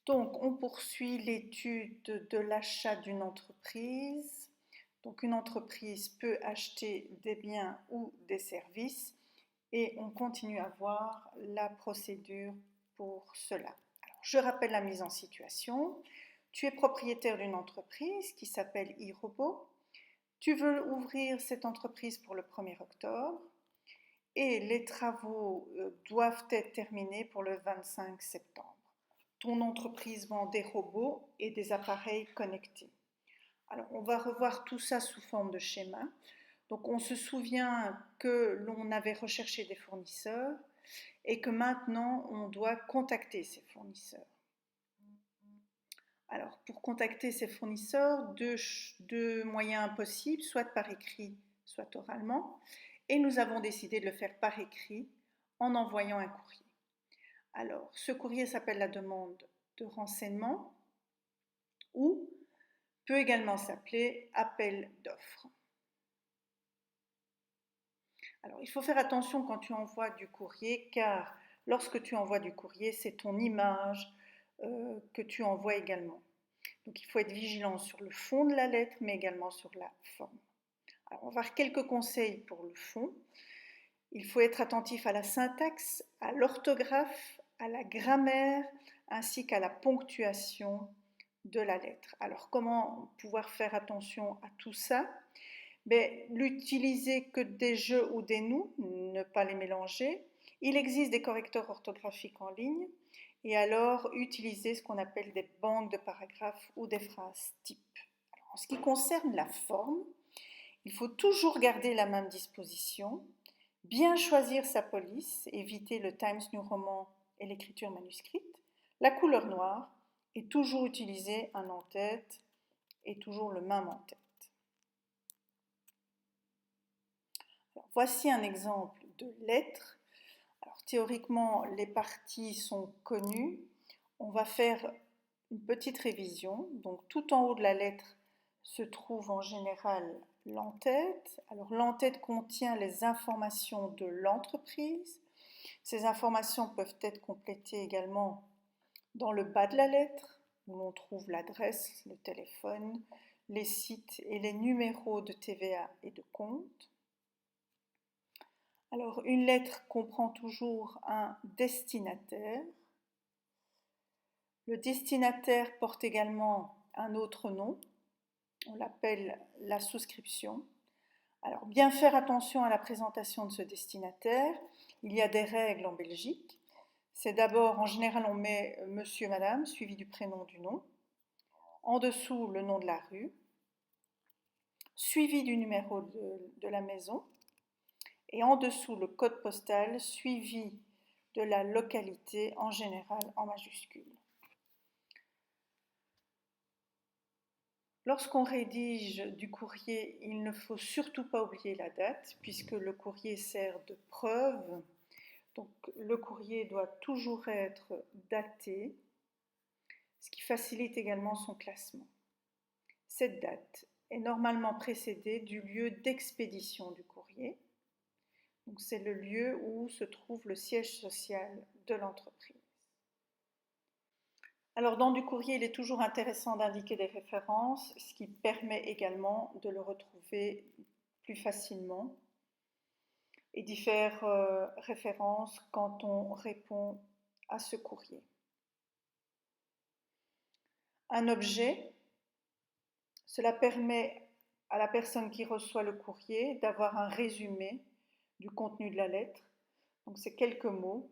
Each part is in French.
Donc, on poursuit l'étude de l'achat d'une entreprise. Donc, une entreprise peut acheter des biens ou des services et on continue à voir la procédure pour cela. Alors, je rappelle la mise en situation. Tu es propriétaire d'une entreprise qui s'appelle iRobot. Tu veux ouvrir cette entreprise pour le 1er octobre et les travaux doivent être terminés pour le 25 septembre. Ton entreprise vend des robots et des appareils connectés. Alors, on va revoir tout ça sous forme de schéma. Donc, on se souvient que l'on avait recherché des fournisseurs et que maintenant, on doit contacter ces fournisseurs. Alors, pour contacter ces fournisseurs, deux moyens possibles, soit par écrit, soit oralement. Et nous avons décidé de le faire par écrit en envoyant un courrier. Alors, ce courrier s'appelle la demande de renseignement ou peut également s'appeler appel d'offres. Alors, il faut faire attention quand tu envoies du courrier, car lorsque tu envoies du courrier, c'est ton image que tu envoies également. Donc, il faut être vigilant sur le fond de la lettre, mais également sur la forme. Alors, on va voir quelques conseils pour le fond. Il faut être attentif à la syntaxe, à l'orthographe, à la grammaire, ainsi qu'à la ponctuation de la lettre. Alors, comment pouvoir faire attention à tout ça? L'utiliser que des je ou des nous, ne pas les mélanger. Il existe des correcteurs orthographiques en ligne. Et alors, utiliser ce qu'on appelle des banques de paragraphes ou des phrases types. Alors, en ce qui concerne la forme, il faut toujours garder la même disposition, bien choisir sa police, éviter le Times New Roman et l'écriture manuscrite, la couleur noire et toujours utiliser un en-tête et toujours le même en-tête. Voici un exemple de lettre. Alors, théoriquement, les parties sont connues. On va faire une petite révision. Donc, tout en haut de la lettre se trouve en général l'en-tête. Alors, l'en-tête contient les informations de l'entreprise. Ces informations peuvent être complétées également dans le bas de la lettre, où l'on trouve l'adresse, le téléphone, les sites et les numéros de TVA et de compte. Alors, une lettre comprend toujours un destinataire. Le destinataire porte également un autre nom. On l'appelle la souscription. Alors, bien faire attention à la présentation de ce destinataire. Il y a des règles en Belgique. C'est d'abord, en général, on met monsieur, madame, suivi du prénom, du nom. En dessous, le nom de la rue, suivi du numéro de la maison. Et en dessous, le code postal, suivi de la localité, en général en majuscule. Lorsqu'on rédige du courrier, il ne faut surtout pas oublier la date, puisque le courrier sert de preuve. Donc, le courrier doit toujours être daté, ce qui facilite également son classement. Cette date est normalement précédée du lieu d'expédition du courrier. Donc, c'est le lieu où se trouve le siège social de l'entreprise. Alors, dans du courrier, il est toujours intéressant d'indiquer des références, ce qui permet également de le retrouver plus facilement et d'y faire référence quand on répond à ce courrier. Un objet, cela permet à la personne qui reçoit le courrier d'avoir un résumé du contenu de la lettre. Donc, c'est quelques mots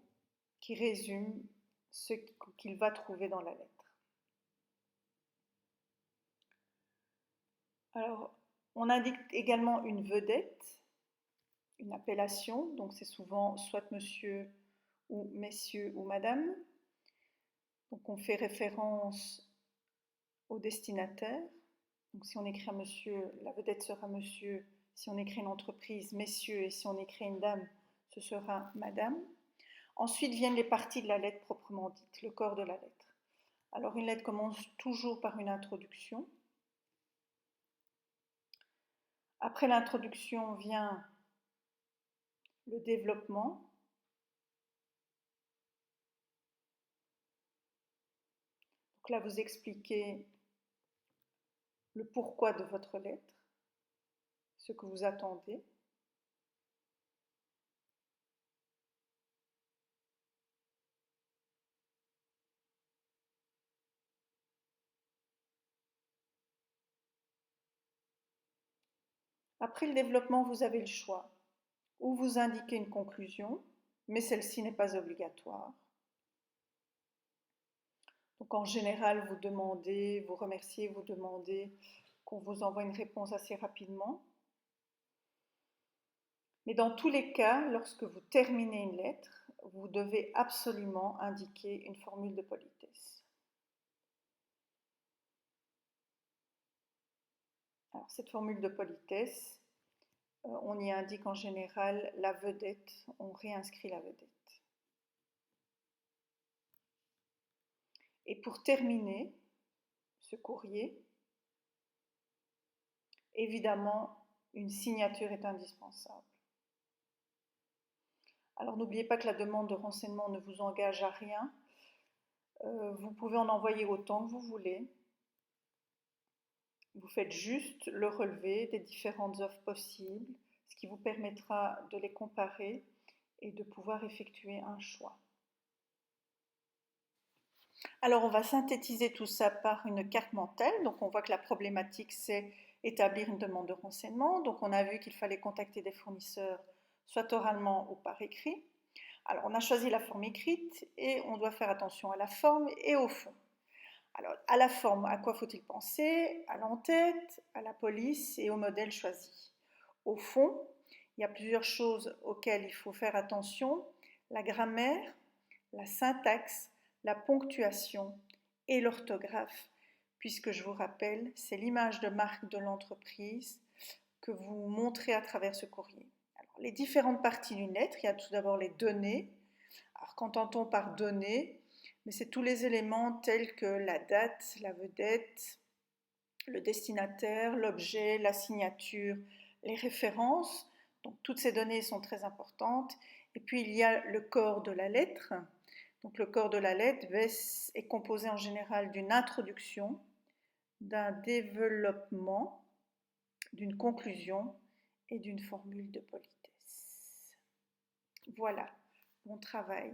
qui résument ce qu'il va trouver dans la lettre. Alors, on indique également une vedette, une appellation, donc c'est souvent soit monsieur ou messieurs ou madame. Donc, on fait référence au destinataire. Donc, si on écrit un monsieur, la vedette sera monsieur. Si on écrit une entreprise, messieurs. Et si on écrit une dame, ce sera madame. Ensuite viennent les parties de la lettre proprement dite, le corps de la lettre. Alors, une lettre commence toujours par une introduction. Après l'introduction vient le développement. Donc là, vous expliquez le pourquoi de votre lettre, ce que vous attendez. Après le développement, vous avez le choix. Ou vous indiquez une conclusion, mais celle-ci n'est pas obligatoire. Donc en général, vous demandez, vous remerciez, vous demandez qu'on vous envoie une réponse assez rapidement. Mais dans tous les cas, lorsque vous terminez une lettre, vous devez absolument indiquer une formule de politesse. Alors, cette formule de politesse, on y indique en général la vedette, on réinscrit la vedette. Et pour terminer ce courrier, évidemment, une signature est indispensable. Alors n'oubliez pas que la demande de renseignement ne vous engage à rien. Vous pouvez en envoyer autant que vous voulez. Vous faites juste le relevé des différentes offres possibles, ce qui vous permettra de les comparer et de pouvoir effectuer un choix. Alors on va synthétiser tout ça par une carte mentale. Donc on voit que la problématique c'est établir une demande de renseignement. Donc on a vu qu'il fallait contacter des fournisseurs soit oralement ou par écrit. Alors on a choisi la forme écrite et on doit faire attention à la forme et au fond. Alors à la forme, à quoi faut-il penser? À l'entête, à la police et au modèle choisi. Au fond, il y a plusieurs choses auxquelles il faut faire attention: la grammaire, la syntaxe, la ponctuation et l'orthographe, puisque je vous rappelle, c'est l'image de marque de l'entreprise que vous montrez à travers ce courrier. Alors, les différentes parties d'une lettre, il y a tout d'abord les données. Alors, qu'entend-on par données? Mais c'est tous les éléments tels que la date, la vedette, le destinataire, l'objet, la signature, les références. Donc toutes ces données sont très importantes. Et puis il y a le corps de la lettre. Donc le corps de la lettre est composé en général d'une introduction, d'un développement, d'une conclusion et d'une formule de politesse. Voilà, bon travail.